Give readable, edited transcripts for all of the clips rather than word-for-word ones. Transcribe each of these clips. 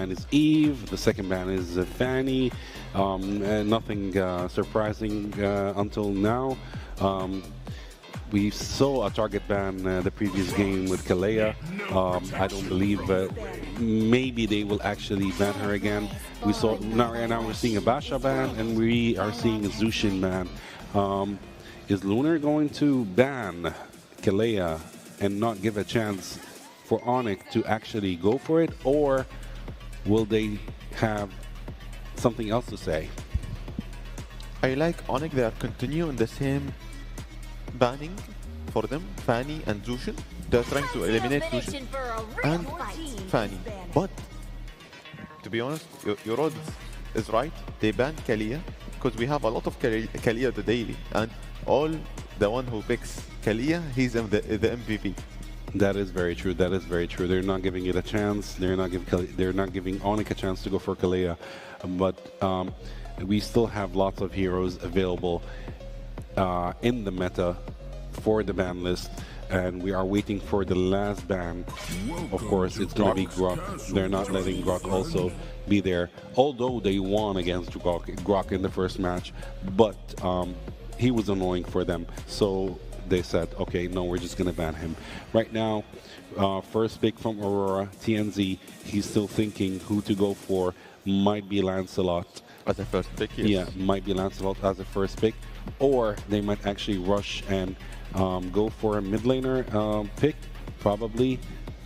ban is Eve. The second ban is Fanny. And nothing surprising until now. We saw a target ban the previous game with Kalea. I don't believe maybe they will actually ban her again. We saw right now we're seeing a Basha ban and we are seeing a Zushin ban. Is Lunar going to ban Kalea and not give a chance for Onic to actually go for it, or will they have something else to say? I like Onic. They are continuing the same banning for them, Fanny and Zushin. They're trying to eliminate Zushin and Fanny. But to be honest, your odds is right. They banned Kalea because we have a lot of Kalea today, and all the one who picks Kalea, he's the MVP. That is very true. That is very true. They're not giving it a chance. They're not giving Onic a chance to go for Kalea. But we still have lots of heroes available in the meta for the ban list, and we are waiting for the last ban. Of course, it's going to be Grok. They're not letting Grok also be there, although they won against Grok in the first match, but he was annoying for them. So they said, okay, no, we're just going to ban him. Right now, first pick from AURORA, TNZ, he's still thinking who to go for. Might be Lancelot. As a first pick, yes. Yeah, might be Lancelot as a first pick. Or they might actually rush and go for a mid laner pick, probably.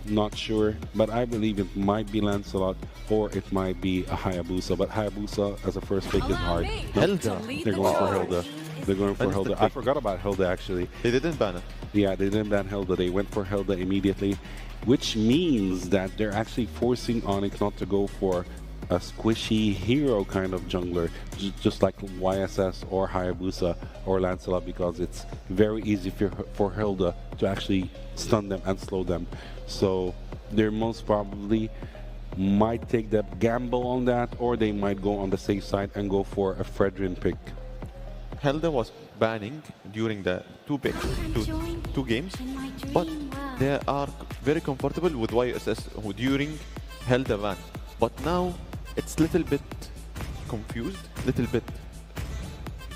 Not sure, but I believe it might be Lancelot or it might be a Hayabusa. But Hayabusa as a first pick is hard. Hilda. They're going for Hilda. They're going for Hilda. I forgot about Hilda actually. They didn't ban it. Yeah, they didn't ban Hilda. They went for Hilda immediately, which means that they're actually forcing Onic not to go for a squishy hero kind of jungler, just like YSS or Hayabusa or Lancelot, because it's very easy for Hilda to actually stun them and slow them. So they most probably might take the gamble on that, or they might go on the safe side and go for a Fredrin pick. Hilda was banning during the two games, but they are very comfortable with YSS during Hilda ban. But now it's little bit confused, little bit.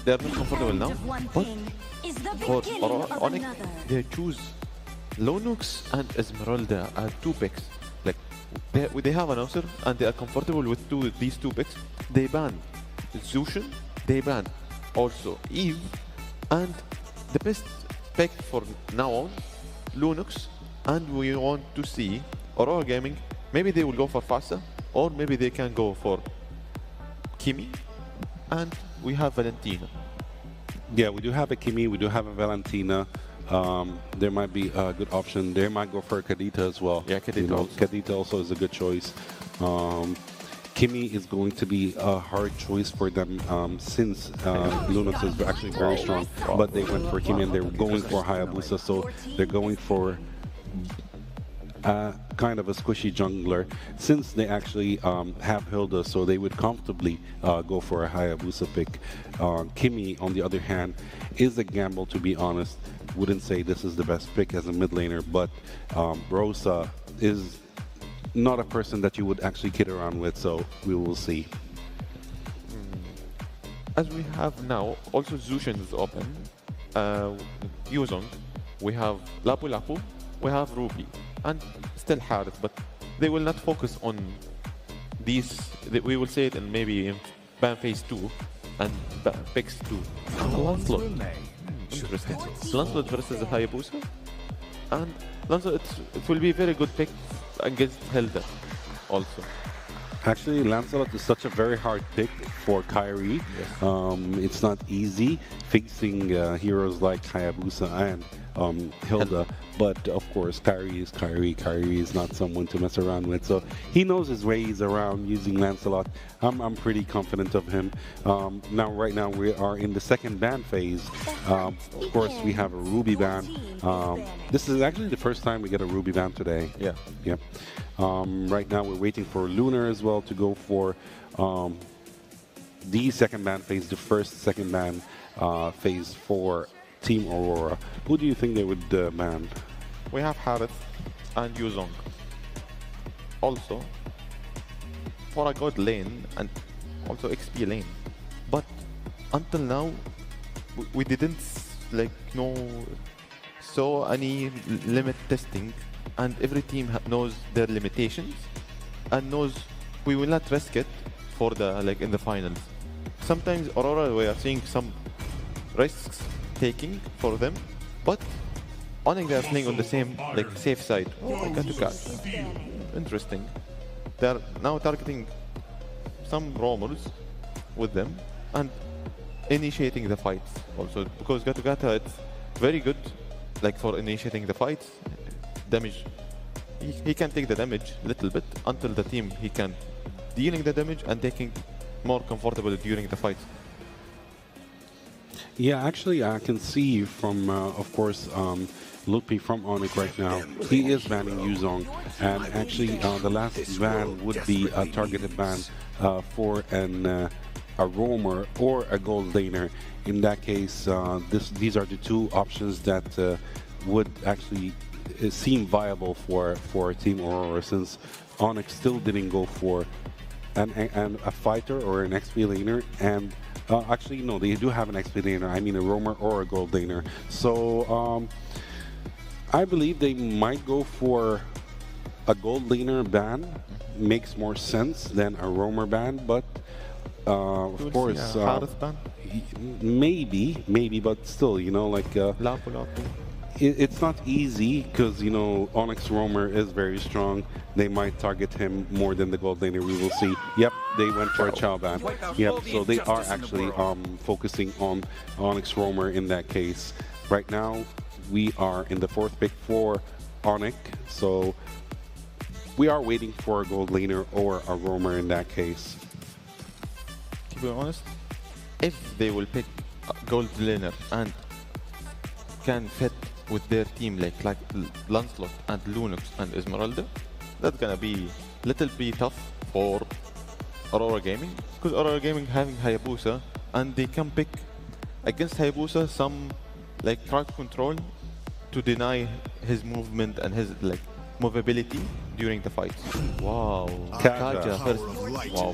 They are not comfortable now. But for Onic, they choose Lonux and Esmeralda as two picks. Like they have an answer and they are comfortable with these two picks. They ban Zushin, they ban also Eve, and the best pick for now on, Lonux, and we want to see AURORA Gaming. Maybe they will go for Fasa, or maybe they can go for Kimi, and we have Valentina. Yeah, we do have a Kimi, we do have a Valentina. There might be a good option. They might go for Kadita as well. Yeah, Kadita, Kadita also is a good choice. Kimi is going to be a hard choice for them since Lunux is actually very strong. But they went for Kimi and they're going for Hayabusa, so they're going for kind of a squishy jungler. Since they actually have Hilda, so they would comfortably go for a Hayabusa pick. Kimi, on the other hand, is a gamble, to be honest. Wouldn't say this is the best pick as a mid laner, but Rosa is not a person that you would actually kid around with, so we will see. As we have now, also Zushin is open. Yuzong, we have Lapu Lapu, we have Ruby, and still Harith, but they will not focus on these. We will say it in maybe in ban phase 2 and picks 2. Lancelot. Interesting. Lancelot versus Hayabusa. And Lancelot, it will be a very good pick against Hilda also. Actually, Lancelot is such a very hard pick for Kyrie. Yes. It's not easy facing heroes like Hayabusa and Hilda, but of course Kyrie is Kyrie. Kyrie is not someone to mess around with, so he knows his ways around using Lancelot. I'm pretty confident of him. Right now we are in the second ban phase. Of course we have a Ruby ban. This is actually the first time we get a Ruby ban today. Yeah. Right now we're waiting for Lunar as well to go for the second ban phase, the second ban phase for Team AURORA. Who do you think they would ban? We have Harith and Yuzong. Also, for a god lane and also XP lane. But until now, we didn't like saw any limit testing, and every team knows their limitations and knows we will not risk it for the like in the finals. Sometimes Aurora, we are seeing some risks taking for them, but Onic, they are playing on the same like safe side. Oh, I got to catch. Interesting. They are now targeting some roamers with them and initiating the fights also, because Gatugata, it's very good like for initiating the fights. Damage, he can take the damage a little bit until the team he can dealing the damage and taking more comfortable during the fights. Yeah, actually, I can see from, of course, Lupi from Onic right now. He is banning Yuzong, and actually, the last ban would be a targeted ban for a roamer or a gold laner. In that case, these are the two options that would actually seem viable for Team Aurora, since Onic still didn't go for a fighter or an XP laner, and actually no, they do have an XP laner, I mean a roamer or a gold laner. So I believe they might go for a gold laner ban. Makes more sense than a roamer ban, but of course ban? maybe, but still, like Lapu. it's not easy, because Onyx roamer is very strong. They might target him more than the gold laner. We will see. Yep, they went for a Chow ban. Yep, so they are actually focusing on Onyx roamer in that case. Right now, we are in the 4th pick for Onic, so we are waiting for a gold laner or a roamer in that case. To be honest, if they will pick a gold laner and can fit with their team like Lancelot and Lunux and Esmeralda, that's gonna be little bit tough for Aurora Gaming, because Aurora Gaming having Hayabusa, and they can pick against Hayabusa some like crowd control to deny his movement and his like movability during the fight. Wow, Kaja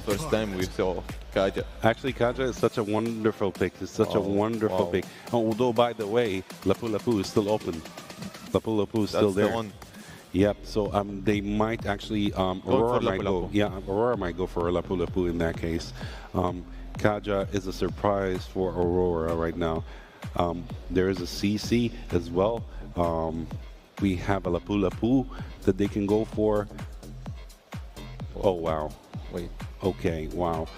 first time we saw Kaja. Actually, Kaja is such a wonderful pick. It's such a wonderful pick. Although, by the way, Lapu Lapu is still open. Lapu Lapu is still there. The one. Yep. So they might actually Aurora might go. Yeah, Aurora might go for a Lapu Lapu in that case. Kaja is a surprise for Aurora right now. There is a CC as well. We have a Lapu Lapu that they can go for. Oh, wow. Wait. Okay, wow.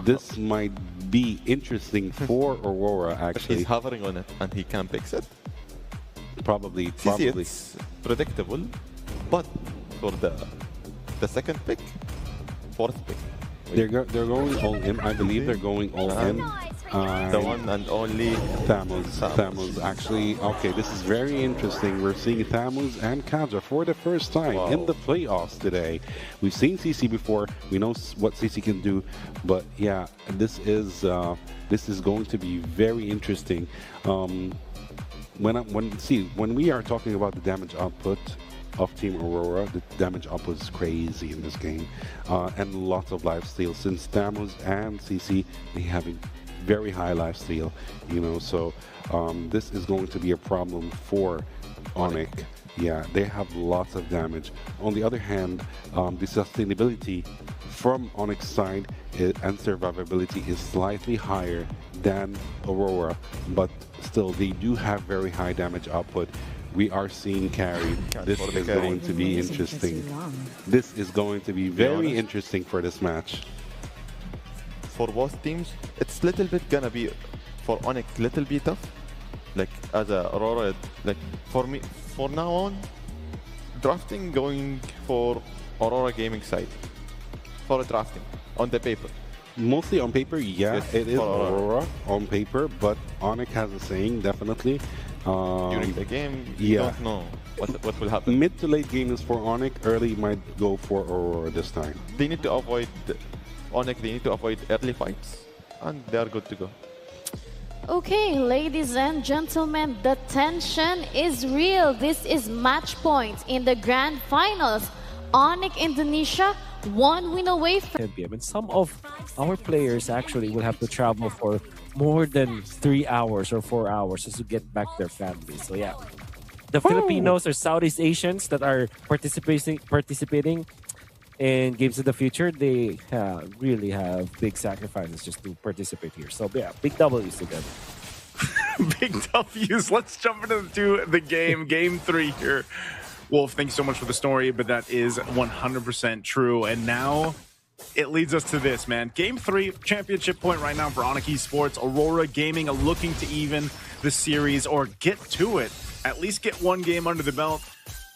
This might be interesting for Aurora, actually. He's hovering on it and he can fix it. Probably. It's predictable, but for the second pick, 4th pick. They're going all in. I believe they're going all in. The one and only Thamus. Actually, okay, this is very interesting. We're seeing Thamus and Kaja for the first time in the playoffs today. We've seen CC before. We know what CC can do, but yeah, this is going to be very interesting. When we are talking about the damage output of Team Aurora, the damage output is crazy in this game, and lots of lifesteal, since Thamus and CC, they have very high lifesteal, so this is going to be a problem for Onic. Yeah, they have lots of damage. On the other hand, the sustainability from Onic's side and survivability is slightly higher than Aurora, but still they do have very high damage output. We are seeing carry. This is going to be interesting. This is going to be very interesting for this match. For both teams, it's little bit gonna be for Onic little bit tough. Like as a Aurora, like for me, for now on, drafting going for Aurora Gaming side for drafting on the paper. Mostly on paper, yeah, yes, it is Aurora on paper, but Onic has a saying definitely. During the game, you don't know what will happen. Mid to late game is for Onic. Early might go for Aurora this time. They need to avoid Onic. They need to avoid early fights, and they are good to go. Okay, ladies and gentlemen, the tension is real. This is match point in the grand finals Onic Indonesia, 1 win away from 10 p.m. And some of our players actually will have to travel for more than 3 hours or 4 hours just to get back to their families. So yeah, the Filipinos or Southeast Asians that are participating in Games of the Future, they really have big sacrifices just to participate here. So yeah, big W's together. Big W's. Let's jump into the game. Game 3 here. Wolf, thank you so much for the story, but that is 100% true. And now it leads us to this, man. Game 3, championship point right now for Onic Esports. Aurora Gaming are looking to even the series or get to it. At least get 1 game under the belt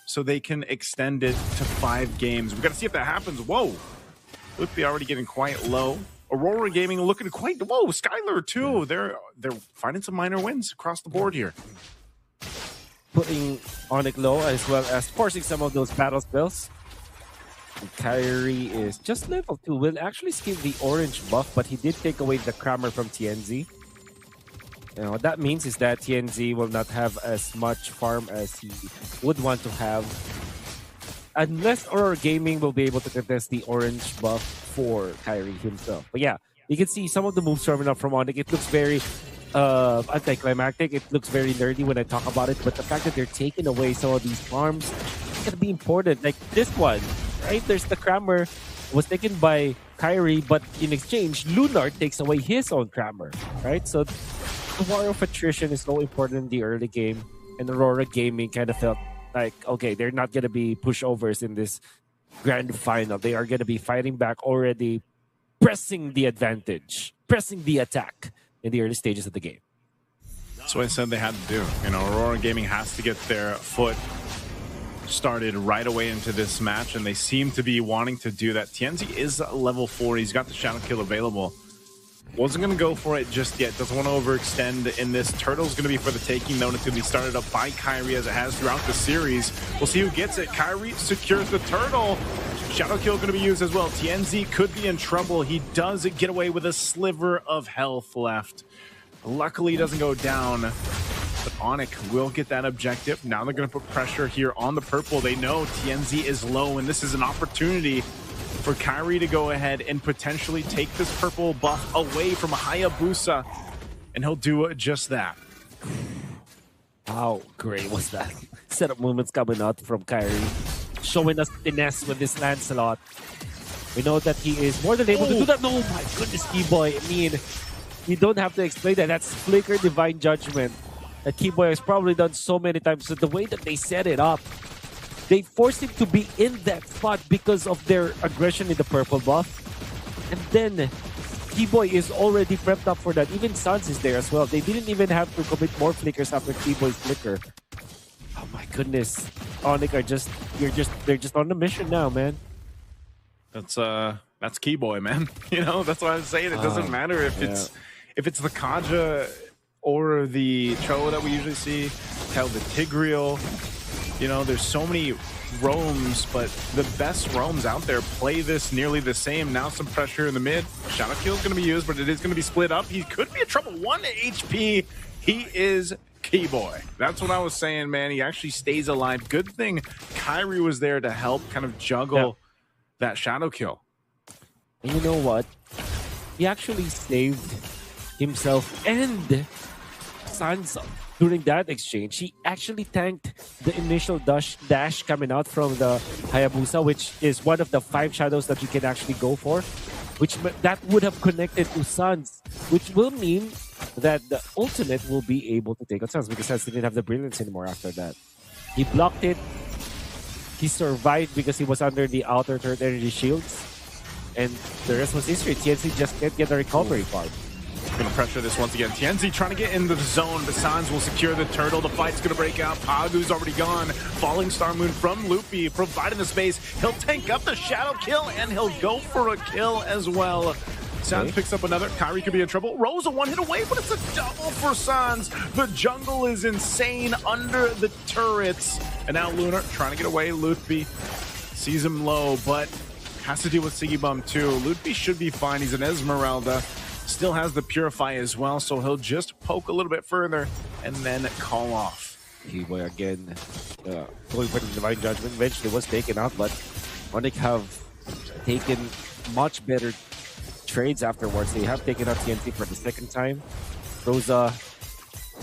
so they can extend it to 5 games. We got to see if that happens. Whoa. Loopy already getting quite low. Aurora Gaming looking quite... Whoa, Skylar too. They're finding some minor wins across the board here. Putting Onic low as well as forcing some of those battle spells. And Kyrie is just level 2. Will actually skip the orange buff, but he did take away the Crammer from TNZ. You know, what that means is that TNZ will not have as much farm as he would want to have. Unless Aurora Gaming will be able to contest the orange buff for Kyrie himself. But yeah, you can see some of the moves coming up from Onic. It looks very anticlimactic. It looks very nerdy when I talk about it. But the fact that they're taking away some of these farms is going to be important. Like this one, right? There's the Crammer was taken by Kyrie, but in exchange, Lunar takes away his own Crammer, right? So the war of attrition is so important in the early game. And Aurora Gaming kind of felt like, okay, they're not going to be pushovers in this grand final. They are going to be fighting back already, pressing the advantage, pressing the attack in the early stages of the game. That's what I said they had to do. You know, Aurora Gaming has to get their foot started right away into this match, and they seem to be wanting to do that. TNZ is level 4. He's got the Shadow Kill available. Wasn't going to go for it just yet. Doesn't want to overextend in this. Turtle's going to be for the taking, though, and it's going to be started up by Kyrie as it has throughout the series. We'll see who gets it. Kyrie secures the Turtle. Shadow Kill going to be used as well. TNZ could be in trouble. He does get away with a sliver of health left. Luckily, he doesn't go down. But Onic will get that objective. Now they're going to put pressure here on the purple. They know TNZ is low, and this is an opportunity for Kyrie to go ahead and potentially take this purple buff away from Hayabusa, and he'll do just that. How great was that? Setup movements coming out from Kyrie, showing us finesse with this Lancelot. We know that he is more than able to do that. No, my goodness, Keyboy. I mean, you don't have to explain that. That's Flicker Divine Judgment that Keyboy has probably done so many times. So the way that they set it up, they forced him to be in that spot because of their aggression in the purple buff. And then Keyboy is already prepped up for that. Even Sans is there as well. They didn't even have to commit more flickers after Keyboy's flicker. Oh my goodness. Onic are just, they're just on a mission now, man. That's Keyboy, man. You know, that's what I'm saying. It doesn't matter if it's the Kaja or the Cho that we usually see, hell, the Tigreal. You know, there's so many roams, but the best roams out there play this nearly the same. Now some pressure in the mid. Shadow Kill is going to be used, but it is going to be split up. He could be in trouble. 1 HP. He is Keyboy. That's what I was saying, man. He actually stays alive. Good thing Kyrie was there to help kind of juggle that Shadow Kill. And you know what? He actually saved himself and Sansa. During that exchange, he actually tanked the initial dash coming out from the Hayabusa, which is one of the 5 shadows that you can actually go for, which that would have connected to Sans, which will mean that the ultimate will be able to take out Sans because Sans didn't have the brilliance anymore after that. He blocked it. He survived because he was under the outer third energy shields, and the rest was history. TNC just can't get a recovery part. Gonna pressure this once again. TNZ trying to get into the zone, but Sans will secure the Turtle. The fight's gonna break out. Pagu's already gone. Falling Star Moon from Loopy, providing the space. He'll tank up the Shadow Kill, and he'll go for a kill as well. Sans picks up another. Kyrie could be in trouble. Rose a 1-hit away, but it's a double for Sans. The jungle is insane under the turrets. And now Lunar trying to get away. Loopy sees him low, but has to deal with Siggy Bum too. Loopy should be fine. He's an Esmeralda. Still has the Purify as well, so he'll just poke a little bit further and then call off. Keyboy again going for the Divine Judgment. Eventually was taken out, but Onic have taken much better trades afterwards. They have taken out TNT for the second time. Rosa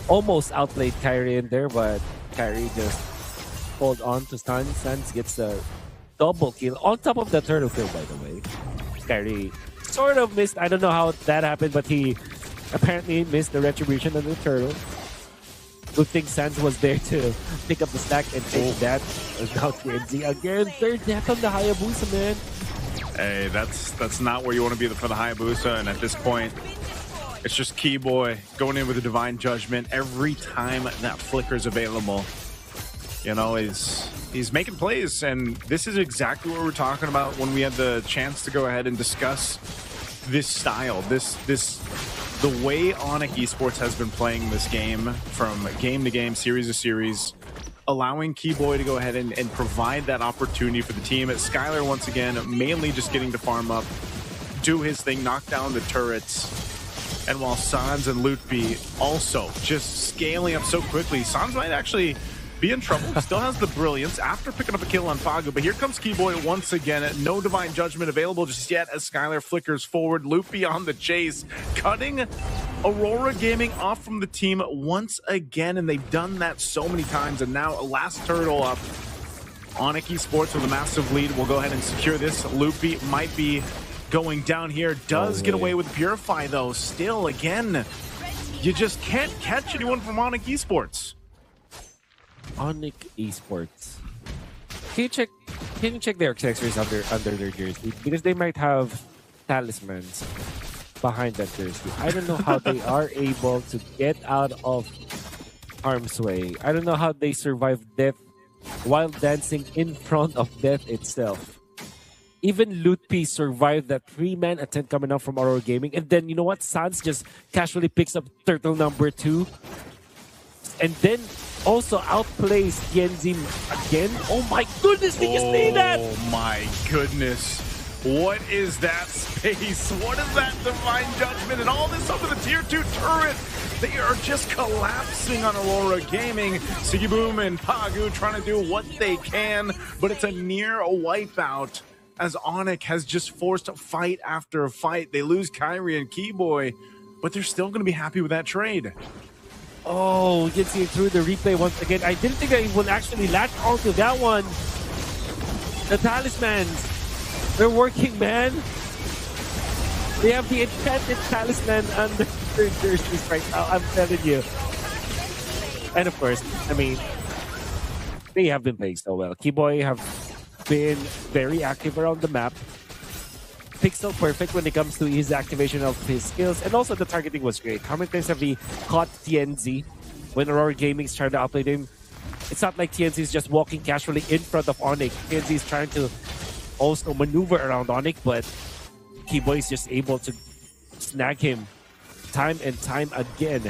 almost outplayed Kyrie in there, but Kyrie just hold on to Sans. Sans gets the double kill on top of the turtle kill, by the way. Kyrie sort of missed. I don't know how that happened, but he apparently missed the retribution on the turtle. Good thing Sans was there to pick up the stack and take that. And now TNZ again. Third death on the Hayabusa, man. Hey, that's not where you want to be for the Hayabusa, and at this point, it's just Keyboy going in with a divine judgment every time that flicker is available. You know, he's making plays, and this is exactly what we're talking about when we had the chance to go ahead and discuss this style, the way Onic Esports has been playing this game from game to game, series to series, allowing Keyboy to go ahead and provide that opportunity for the team. Skylar, once again, mainly just getting to farm up, do his thing, knock down the turrets. And while Sans and Lutfi also just scaling up so quickly, Sans might actually be in trouble. He still has the brilliance after picking up a kill on Fagu, but here comes Keyboy once again. No divine judgment available just yet as Skylar flickers forward. Lutfi on the chase, cutting Aurora Gaming off from the team once again, and they've done that so many times. And now last turtle up. Onic Esports with a massive lead will go ahead and secure this. Lutfi might be going down here. Does get away with Purify though. Still, again, you just can't catch anyone from Onic Esports. Onic Esports. Can you check their accessories under their jersey? Because they might have talismans behind that jersey. I don't know how they are able to get out of harm's way. I don't know how they survive death while dancing in front of death itself. Even Lutfi survived that 3-man attempt coming out from Aurora Gaming. And then, you know what? Sans just casually picks up turtle number 2. And then also outplays TNZ again. Oh my goodness, did you see that? Oh my goodness. What is that space? What is that divine judgment? And all this up to the tier 2 turret. They are just collapsing on Aurora Gaming. Siggy Boom and Pagu trying to do what they can, but it's a near wipeout as Onic has just forced fight after fight. They lose Kyrie and Keyboy, but they're still going to be happy with that trade. Oh, you can see it through the replay once again. I didn't think I would actually latch onto that one. The talismans, they're working, man. They have the enchanted talisman under their jerseys right now, I'm telling you. And of course, I mean, they have been playing so well. Keyboy have been very active around the map. Pixel perfect when it comes to his activation of his skills, and also the targeting was great. How many times have we caught TNZ when Aurora Gaming is trying to outplay him? It's not like TNZ is just walking casually in front of Onic. TNZ is trying to also maneuver around Onic, but Keyboy is just able to snag him time and time again.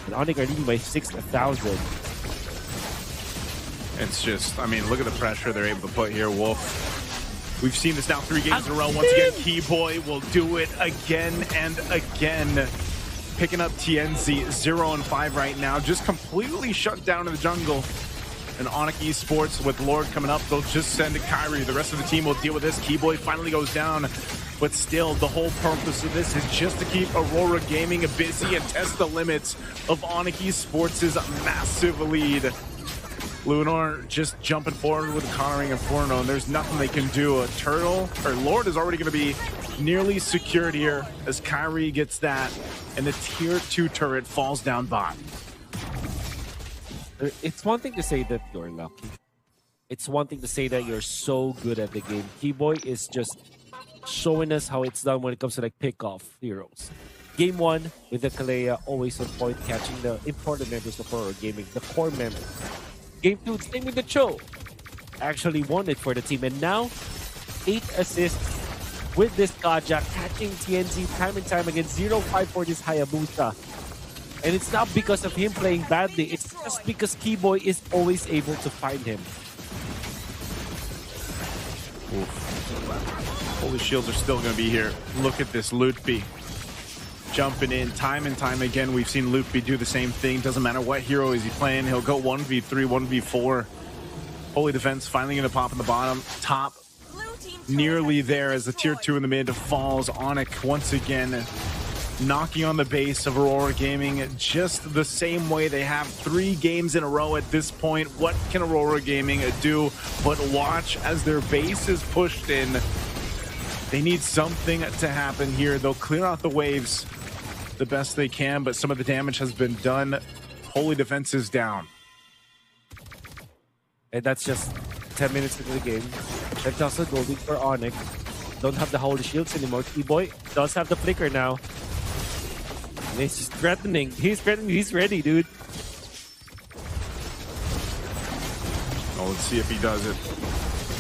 And Onic are leading by 6,000. It's just, I mean, look at the pressure they're able to put here, Wolf. We've seen this now 3 games in a row. Once again, Keyboy will do it again and again. Picking up TNZ 0-5 right now. Just completely shut down in the jungle. And Onic Esports with Lord coming up, they'll just send Kyrie. The rest of the team will deal with this. Keyboy finally goes down. But still, the whole purpose of this is just to keep Aurora Gaming busy and test the limits of Onic Esports' massive lead. Lunar just jumping forward with Connoring Inferno, and there's nothing they can do. A turtle, or Lord is already going to be nearly secured here as Kyrie gets that, and the tier 2 turret falls down bot. It's one thing to say that you're lucky. It's one thing to say that you're so good at the game. Keyboy is just showing us how it's done when it comes to like pick-off heroes. Game 1 with the Kalea, always on point, catching the important members of Aurora Gaming, the core members. Game 2, same with the Cho. Actually won it for the team. And now, 8 assists with this Kaja, catching TNZ time and time again. 0-5 for this Hayabusa. And it's not because of him playing badly. It's just because Keyboy is always able to find him. Oof. Holy shields are still going to be here. Look at this Lutfi. Jumping in time and time again. We've seen Lutfi do the same thing. Doesn't matter what hero is he playing. He'll go 1v3, 1v4. Holy defense finally going to pop in the bottom. Top nearly there as the tier 2 in the mid falls. Onic once again knocking on the base of Aurora Gaming just the same way. They have 3 games in a row at this point. What can Aurora Gaming do but watch as their base is pushed in? They need something to happen here. They'll clear out the waves the best they can, but some of the damage has been done. Holy defense is down. And that's just 10 minutes into the game. 10,000 golding for Onic. Don't have the holy shields anymore. T-Boy does have the flicker now. And he's just threatening. He's threatening. He's ready, dude. Oh, let's see if he does it.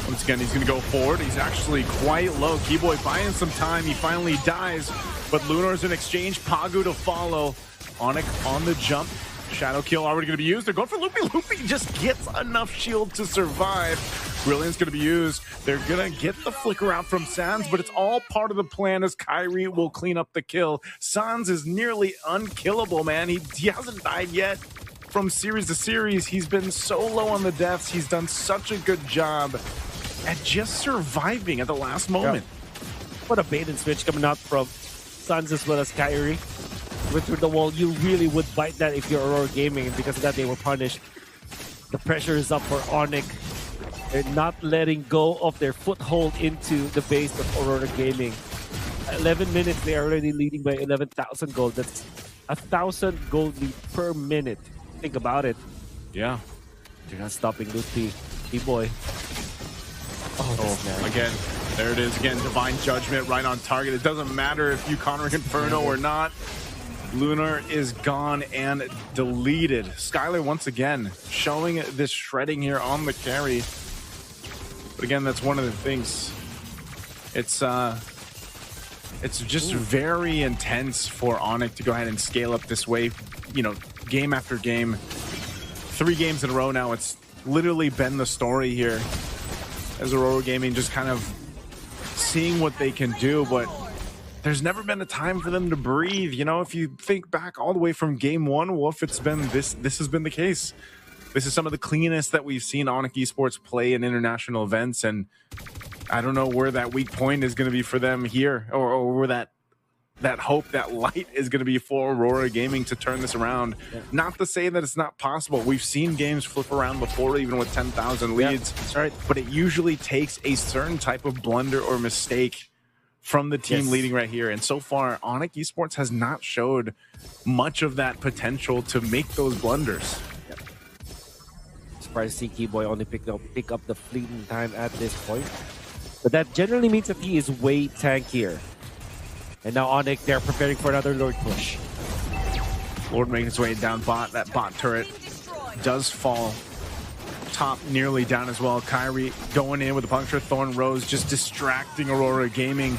Once again, he's going to go forward. He's actually quite low. Keyboy buying some time. He finally dies, but Lunar's in exchange. Pagu to follow. Onic on the jump. Shadow kill already going to be used. They're going for Loopy. Loopy just gets enough shield to survive. Brilliant's going to be used. They're going to get the flicker out from Sans, but it's all part of the plan as Kyrie will clean up the kill. Sans is nearly unkillable, man. He hasn't died yet. From series to series, he's been so low on the deaths. He's done such a good job at just surviving at the last moment. Yeah. What a bait and switch coming out from Sans as well as Kyrie. Went through the wall. You really would bite that if you're Aurora Gaming, and because of that they were punished. The pressure is up for Onic. They're not letting go of their foothold into the base of Aurora Gaming. 11 minutes, they're already leading by 11,000 gold. That's 1,000 gold lead per minute. Think about it. Yeah. They're not stopping Luffy. T-Boy. Oh, again, there it is. Again, Divine Judgment right on target. It doesn't matter if you counter Inferno or not. Lunar is gone and deleted. Skylar once again showing this shredding here on the carry. But again, that's one of the things. It's just very intense for Onic to go ahead and scale up this way. You know, game after game. 3 games in a row now. It's literally been the story here. As Aurora Gaming just kind of seeing what they can do, but there's never been a time for them to breathe. You know, if you think back all the way from game 1, Wolf, it's been this has been the case. This is some of the cleanest that we've seen Onic Esports play in international events, and I don't know where that weak point is going to be for them here, or where that hope, that light is going to be for Aurora Gaming to turn this around. Yeah. Not to say that it's not possible. We've seen games flip around before, even with 10,000 leads. That's right. But it usually takes a certain type of blunder or mistake from the team leading right here. And so far, Onic Esports has not showed much of that potential to make those blunders. Yep. Surprised to see Keyboy only pick up the fleeting time at this point. But that generally means that he is way tankier. And now Onic, they're preparing for another Lord push. Lord making his way down bot. That bot turret does fall. Top nearly down as well. Kyrie going in with the puncture. Thorn Rose just distracting Aurora Gaming.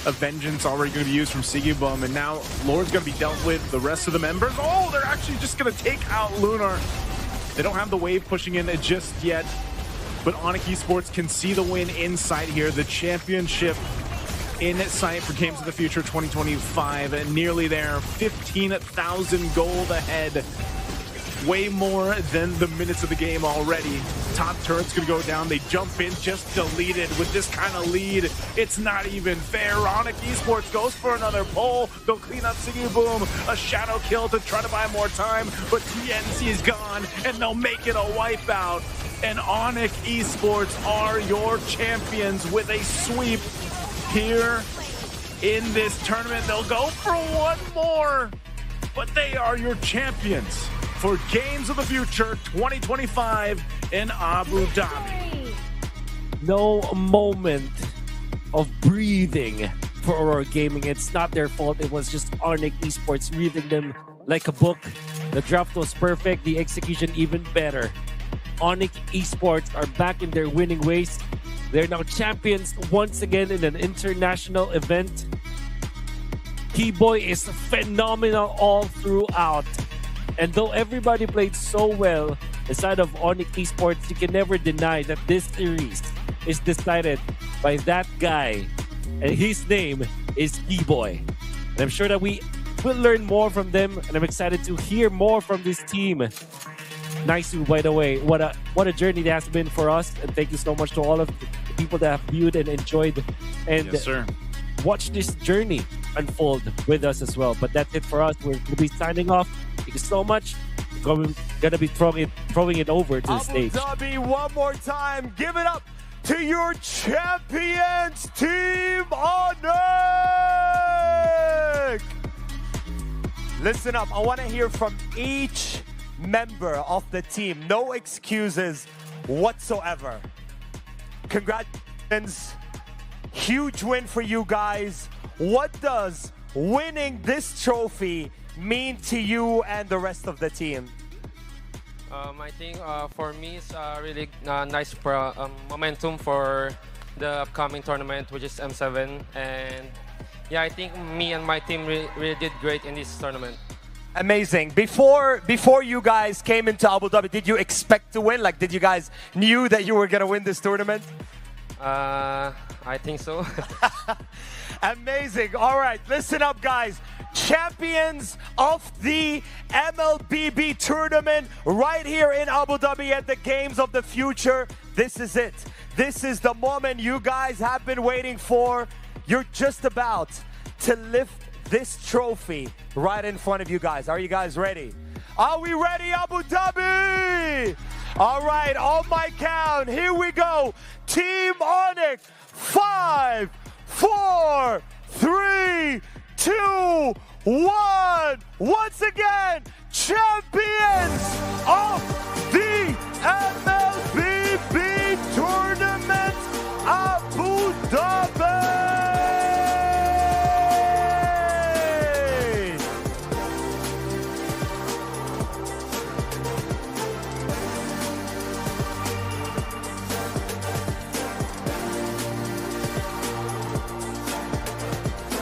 A vengeance already going to be used from Sigibum, and now Lord's going to be dealt with. The rest of the members, oh, they're actually just going to take out Lunar. They don't have the wave pushing in just yet, but Onic Esports can see the win in sight here. The championship in sight for Games of the Future 2025, and nearly there. 15,000 gold ahead. Way more than the minutes of the game already. Top turret's gonna go down. They jump in, just deleted with this kind of lead. It's not even fair. Onic Esports goes for another pull. They'll clean up Siggy Boom. A shadow kill to try to buy more time, but TNC is gone, and they'll make it a wipeout. And Onic Esports are your champions with a sweep here in this tournament. They'll go for one more, but they are your champions for Games of the Future 2025 in Abu Dhabi. No moment of breathing for Aurora Gaming. It's not their fault. It was just Onic Esports reading them like a book. The draft was perfect. The execution even better. Onic Esports are back in their winning ways. They're now champions once again in an international event. Keyboy is phenomenal all throughout. And though everybody played so well, aside of Onic Esports, you can never deny that this series is decided by that guy. And his name is Keyboy. And I'm sure that we will learn more from them. And I'm excited to hear more from this team Nice to, by the way. What a journey that has been for us. And thank you so much to all of the people that have viewed and enjoyed and Yes, sir. watched this journey unfold with us as well. But that's it for us. We'll be signing off. Thank you so much. We're gonna be throwing it over to the stage. Abu Dhabi, one more time. Give it up to your champions, Team Onic! Listen up, I want to hear from each member of the team. No excuses whatsoever. Congratulations. Huge win for you guys. What does winning this trophy mean to you and the rest of the team? I think for me it's really nice momentum for the upcoming tournament, which is M7. And yeah, I think me and my team really did great in this tournament. Amazing. Before you guys came into Abu Dhabi, did you expect to win? Like, did you guys knew that you were going to win this tournament? I think so. Amazing. All right, listen up, guys. Champions of the MLBB tournament right here in Abu Dhabi at the Games of the Future. This is it. This is the moment you guys have been waiting for. You're just about to lift this trophy right in front of you guys. Are you guys ready? Are we ready, Abu Dhabi? All right, on my count, here we go. Team Onic, 5, 4, 3, 2, 1. Once again, champions of the MLBB tournament, Abu Dhabi.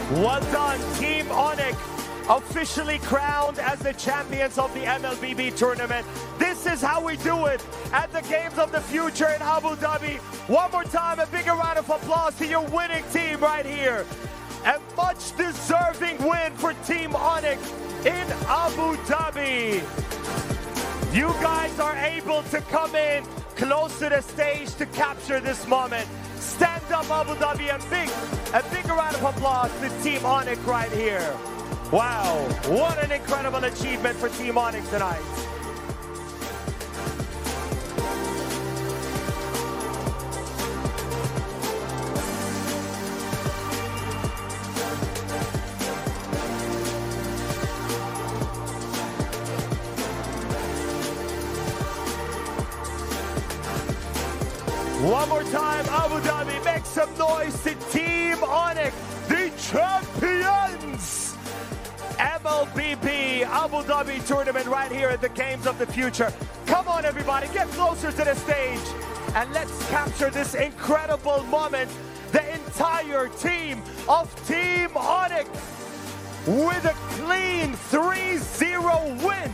Well done, Team Onic, officially crowned as the champions of the MLBB tournament. This is how we do it at the Games of the Future in Abu Dhabi. One more time, a bigger round of applause to your winning team right here. A much deserving win for Team Onic in Abu Dhabi. You guys are able to come in close to the stage to capture this moment. Stand up, Abu Dhabi, and a big round of applause to Team Onic right here. Wow, what an incredible achievement for Team Onic tonight. One more time, Abu Dhabi, make some noise to Team Onic, the champions! MLBB Abu Dhabi tournament right here at the Games of the Future. Come on, everybody, get closer to the stage and let's capture this incredible moment. The entire team of Team Onic with a clean 3-0 win